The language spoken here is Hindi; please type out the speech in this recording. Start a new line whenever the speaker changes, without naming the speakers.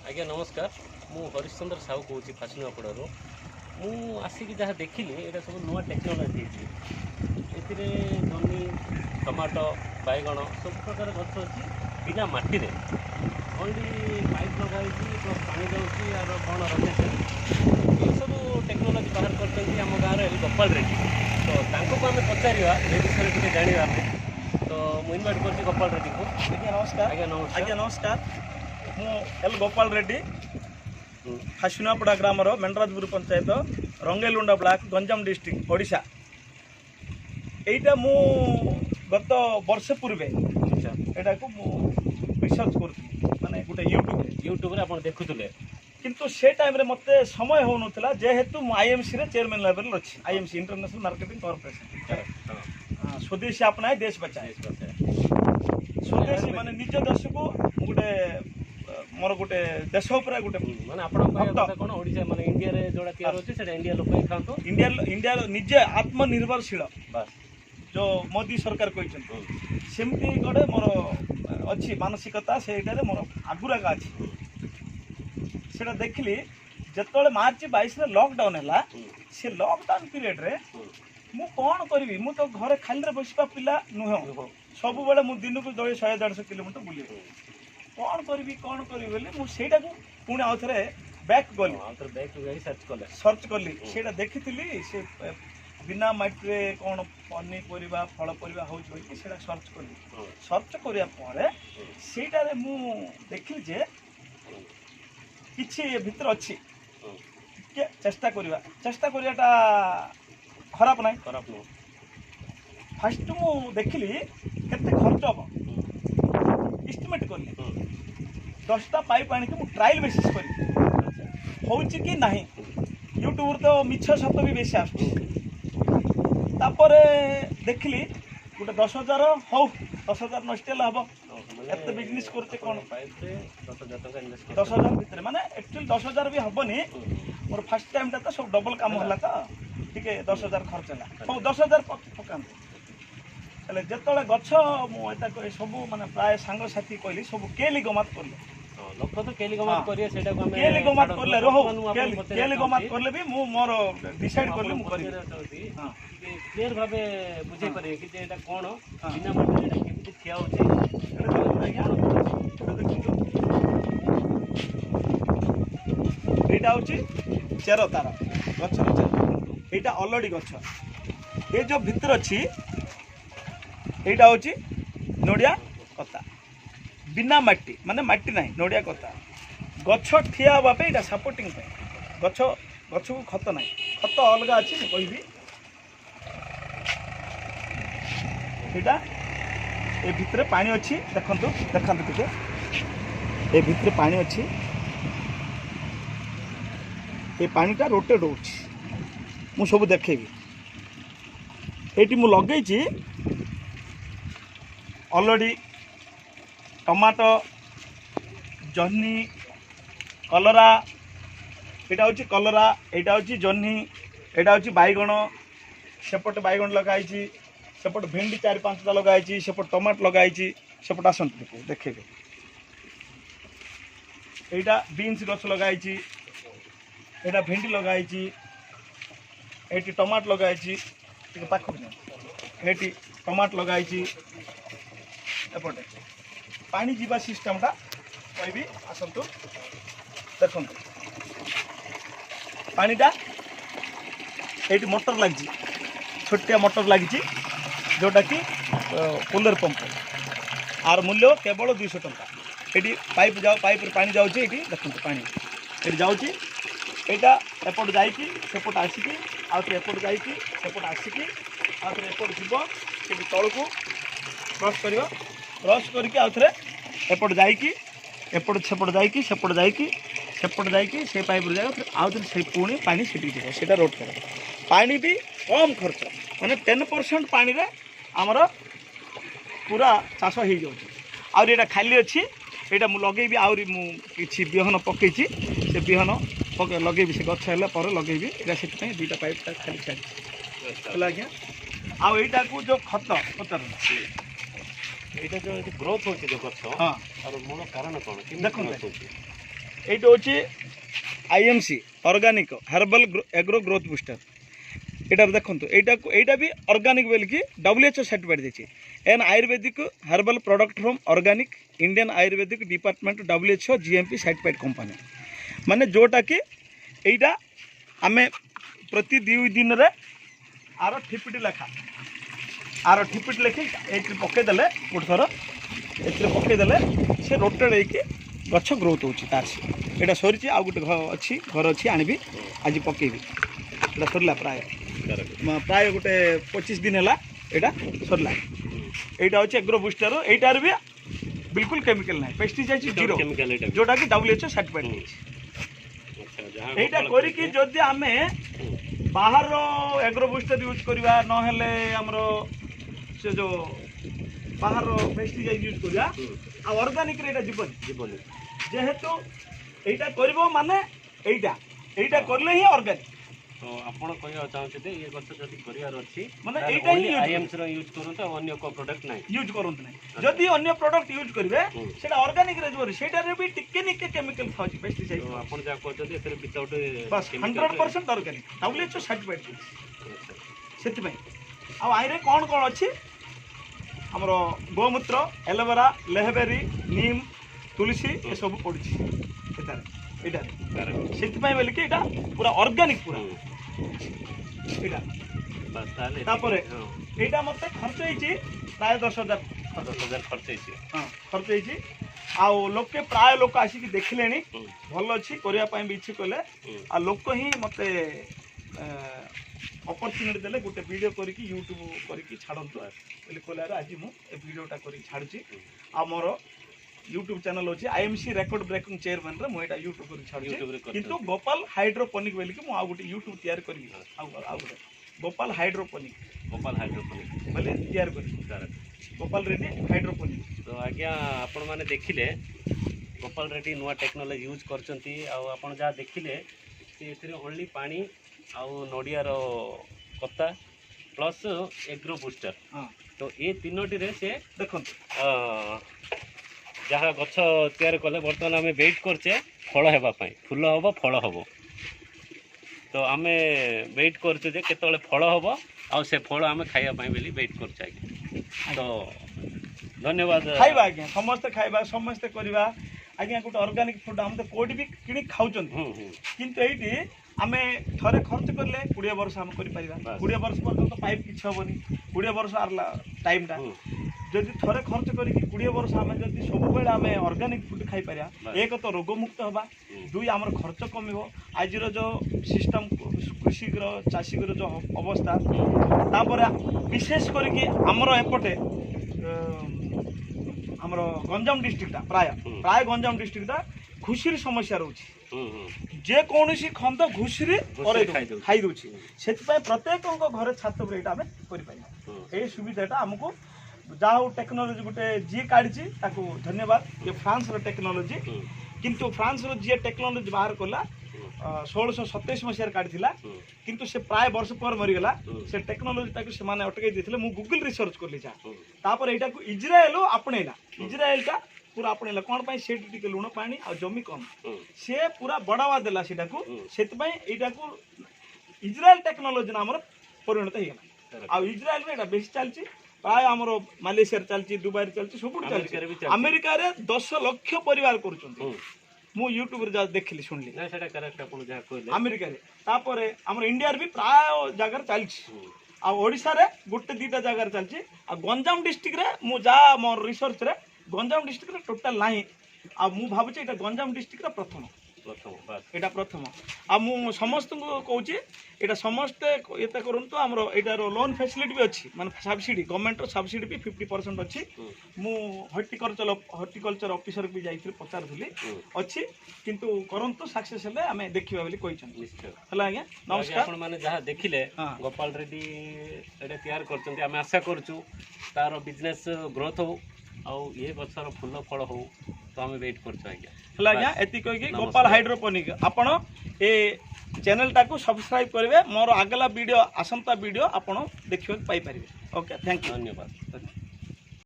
आज्ञा नमस्कार मु हरिश्चंद्र साहू कौच फासनुआपड़ू मु आसिक जहाँ देखिली यहाँ सब नुआ टेक्नोलोजी ए जमी टमाटो बैगण सब प्रकार गछ अच्छी बिना माटी ओनली पाइप लगाई प्लस पानी जाऊँगी यार कौन रोटेसन ये सब टेक्नोलोजी बाहर कर आम गाँव गोपाल रेड्डी तो आम पचार ये विषय टी जाना तो मुझे इनवाइट कर गोपाल रेड्डी को।
आज्ञा नमस्कार। आज्ञा नमस्कार मु एल गोपाल रेड्डी फासनुआपड़ा ग्राम मेंडराजपुर पंचायत रंगेलुंडा ब्लॉक गंजाम डिस्ट्रिक्ट ओडिशा। एटा मु गत वर्ष पूर्वे एटा को मु रिसर्च करथि माने गोटे यूट्यूब रे आपण देखुतले किंतु से टाइम रे मते समय हो नथला जेहेतु मु आईएमसी रे चेयरमैन लेवल अछि। आईएमसी इंटरनेशनल मार्केटिंग कॉर्पोरेशन स्वदेशी अपनाए देश बचाए। स्वदेशी माने निज देश को गोटे मोर गोटे देश उपर गोटे
माने आपण कोन ओडिसा माने इंडिया रे जोडा तयार होछि सेटा इंडिया लोक खांतो
इंडिया निजे आत्मनिर्भरशील
बस
जो मोदी सरकार कहते सेमती गोटे मोर अच्छी मानसिकता से मोर आगुरागा अच्छी से देखली जिते मार्च 22 लॉकडाउन है से लॉकडाउन पीरियड रे मु कौन करी मु तो घरे खाली बसवा पिला नुह सब बेले मु दिन को 100-150 किलोमीटर बुले कौन करी बोली मुझे पुणी आउ थे बैक गली सर्च कली से देखी से बिना माटी कौन पनीपरिया फल परिया हो सर्च कली सर्च कराया सेटारे मु देखली जे किछि भितर अच्छी चेष्टा करियाटा खराब ना फास्ट मु देखली केते खर्च हम एस्टिमेट कली 10टा पाइप आनिक मु ट्रायल बेसिस करी होउची कि नहीं यूट्यूब तो मिछ सत भी बेसी आसुची तापर देखली गोटे 10,000 हो 10,000 नष्ट हम एत बिजनेस करते कौन 10,000 भितर माने एक्चुअली 10,000 भी हेनी मोर फास्ट टाइम टा तो सब डबल काम होला तो टिके 10,000 खर्च है हो 10,000 पकाते जिते गछ मुझे सब माने प्राय सांग साथी कहली सब केली गमात कर
लोक तो केली गमात करिए सेटा को हमें
केली गमात करले रहो केली गमात करले भी मु मोर डिसाइड करले मु करी हां क्लियर भाबे बुझे परिए कि जे एटा कोन बिना माटी एटा केमति थिया होचे एटा होची चेरो तार गछर चेरो एटा ऑलरेडी गछ ए जो भीतर अछि एटा होची नोडिया कता बिना माटी माने माटी नहीं नोडिया कता गछ ठिया हवा पे एटा सपोर्टिंग पे गछ गछ को खत नहीं खत अलग अछि मैं कहबी एटा ए भितर पानी अच्छी देखंतु टिके ए भितर पानी अच्छी ए पानीटा रोटेट हो मु सब देखेबी एटी मु लगेची ऑलरेडी टमाटो जह्नी कलरा एटा होची कलरा एटा होची जह्नी एटा होची बैगण सेपट बैगण लगाई सेपट भेंडी 4-5टा लगाई सेपट टमाटो लगाई सेपट आसतु देखे एटा बीन्स गछ लगाई एटा भेंडी लगाई एटी टमाटो लगाई पाख एटी टमाटो लगाई एपटे पानी जीवा सिस्टमटा कहबी आसतु देखो पानीटा ये मोटर लगी छोटिया मोटर लगी जोटा कि कूलर पंप आर मूल्य केवल 200 टंका ये पाइप पाइप पानी जाऊँगी ये देखो पानी ये जाऊँगी यहाँ एपट जापट आसिकी आउे एपट जापट आसिकी आउे एपट जीव तल को क्रॉस कर क्रॉस करके आउे एपट जापट सेपट सेपट से पाइप जाए आउे से पुणी पानी सीटी से रोड कर पानी भी कम खर्च माने 10% पानी रे आमर पूरा चाष हो जाए खाली अच्छी यहाँ मुझे लगेबी आहरी मुझे बिहन पकई से बिहन लगेबी से गछ है लगेबी यहाँ से 2टा पाइप खाली छाड़ी आज्ञा आईटा को जो खत पचार
यहाँ जो ग्रोथ हो गछ
हाँ
मूल कारण कौन
देखो এইটা হচ্ছে IMC organic herbal agro growth booster. এটা দেখুন এইটা भी অর্গানিক बोलिकी WHO सर्टिफाइड देछि। An Ayurvedic herbal product from organic Indian Ayurvedic department WHO GMP certified company माने जोटा कि एटा आमे प्रति 2 दिन रे आर ठिपिटी लेखि एट पकईदे गोटे थर ए पकईदे से रोटेड होगी गछ ग्रोथ होची तार से एटा सरी आ गोटे अच्छी घर अच्छी आनबी आज पकेबी एटा सरला प्राय गोटे 25 दिन है यहाँ सरला। यहाँ हूँ एग्रो बुस्टर यार भी बिल्कुल केमिकल ना पेस्टिसाइड जीरो जोटा कि WHO सर्टिफाइड यहाँ करके जदि आम बाहर एग्रो बुस्टर यूज करवा नहेले आमर से जो बाहर पेस्टिसाइड यूज करवा ऑर्गेनिक रे जीवन जेहेतु यहाँ कर माने यहाँ करले ही ऑर्गेनिक।
तो आपण कहवा चाहते ये गछ जदि करियार अछि
माने एटा ही
आईएमसी रो यूज करन अन्य को प्रोडक्ट नाही
यूज करंत नाही जदि अन्य प्रोडक्ट यूज करिवे सेटा ऑर्गेनिक रे जोर सेटा रे भी टिके निके केमिकल खाउची पेस्टिसाइड
तो आपण जा कहते एतरे विदाउट
बस 100% ऑर्गेनिक WHO सर्टिफाइड सेति भाई आ आइरे कोन कोन अछि हमरो गोमूत्र एलोवेरा लेहबेरी नीम तुलसी ए सब पड़ुची एटा सेति भाई बोली कि एटा पूरा ऑर्गेनिक पूरा एटा
बस ताले
तापरे एटा मते खर्च होईची प्राय 10,000
खर्च होईची
हां खर्च होईची आ लोके प्राय लोक आसी कि देखलेनी भल अछि करिया पई भी इच्छा कले आ लोक ही मते अपॉर्चुनिटी देले गोटे वीडियो करिकि YouTube करिकि छाडंतु बोली कोलार आज मु ए वीडियोटा करि छाडुची आ मोर YouTube चैनल होची आईएमसी रेकॉर्ड ब्रेकिंग चेयरमैन रे मु एटा YouTube करि छाडुची किंतु गोपाल हाइड्रोपोनिक बोली कि मु आ गोटे YouTube तैयार करि आ गोटे गोपाल हाइड्रोपोनिक बोले तैयार करि गोपाल रेड्डी हाइड्रोपोनिक।
तो आज्ञा आपण माने देखिले गोपाल रेड्डी नुआ टेक्नोलॉजी यूज करचंती आ आपण जा देखिले से एथरे ओनली पानी आ नडिया रो कत्ता प्लस एग्रो बूस्टर तो ये तीनोटी रे से
देखो
जहाँ गछ तैयार कले बर्तमान आम वेट करचे फल होगापाई फूल हम फल हम तो आम वेट करचे केतले फल हम आ से फल आम खाइबापी बोली वेट करचे आज्ञा। तो धन्यवाद
खाइबा आज्ञा समस्ते खाइबा समस्ते करवा आज्ञा गोटे ऑर्गेनिक फूड हम तो कोडी भी किणी खाउचन किंतु एठी आमे थरे खर्च करले 20 वर्ष हम करि परिबा 20 वर्ष पर्यंत पाइप किछ होबनी 20 वर्ष आरला टाइम टा जदि थरे खर्च करिकि 20 वर्ष आमे जदि सब बेला आमे ऑर्गेनिक फूड खाइ परिया एक तो रोग मुक्त होबा दुई हमर खर्च कमिबो आजिर जो सिस्टम कृषि चाषी जो अवस्था तापर विशेष करिकि हमर एपटे हमर गंजाम डिस्ट्रिक्ट प्राय गंजाम डिस्ट्रिक्ट घुषुरी समस्या रोची जे कौन खंद घुषुरी खाई दूसरी से प्रत्येक घर छात पर यहाँ आम कर सुविधाटा आमको जहाँ टेक्नोलोजी गोटे जी काढ़ी धन्यवाद ये फ्रांस टेक्नोलोजी किंतु फ्रांस जी टेक्नोलोजी बाहर कला 1627 मसीह काढ़ी किंतु से प्राय वर्ष पर मरीगला से टेक्नोलोजी से अटकई देते मुझे गूगल रिसर्च कली तापर यहाँ को इज्राएल आपणेला इज्राएल टा पूरा आपणेला कौन से लुण पानी आ जमी कम से पूरा बढ़ावा देला से इज्राएल टेक्नोलोजी नाम परिणत होगा आ इज्राएल में बेसी चलती प्राय आमर मालेशिया चलती दुबई चलती सब चलती अमेरिका 10 लाख परिवार कर मु यूट्यूब रे देखली सुनली अमेरिका तापर आम इंडिया भी प्राय जगार चलती आ ओडिशा रे गोटे 2टा जगार चलती आ गंजाम डिस्ट्रिक्ट रे मु जा मोर रिसर्च रे गंजाम डिस्ट्रिक्ट रे टोटल नाही आ मु भाबुची एटा गंजाम डिस्ट्रिक्ट रे प्रथम एटा प्रथम आ मु समस्त को कहूची एटा समस्त एता करंतु हमरो एटारो लोन फैसिलिटी भी अछि माने सब्सिडी गवर्नमेंट रो सब्सिडी भी 50% अछि मु हॉर्टिकल्चर ऑफिसर भी जाइथिल पचारथुली अछि किंतु करंतु सक्सेस हेले हमें देखिबा बोली कहिछन निश्चय हला आज्ञा नमस्कार आपण माने जहा देखिले गोपाल रेड्डी एटा तैयार करचंती हमें आशा करछु तारो बिजनेस ग्रोथ हो आउ ये गछर फूल फल हो तो हमें वेट करछु आज्ञा हला आज्ञा एति कहि कि गोपाल हाइड्रोपोनिक आपण ए चैनल टाको सब्सक्राइब करेंगे मोर आगला वीडियो आसंता वीडियो आपण देखिबा पाई परिबे ओके थैंक यू धन्यवाद।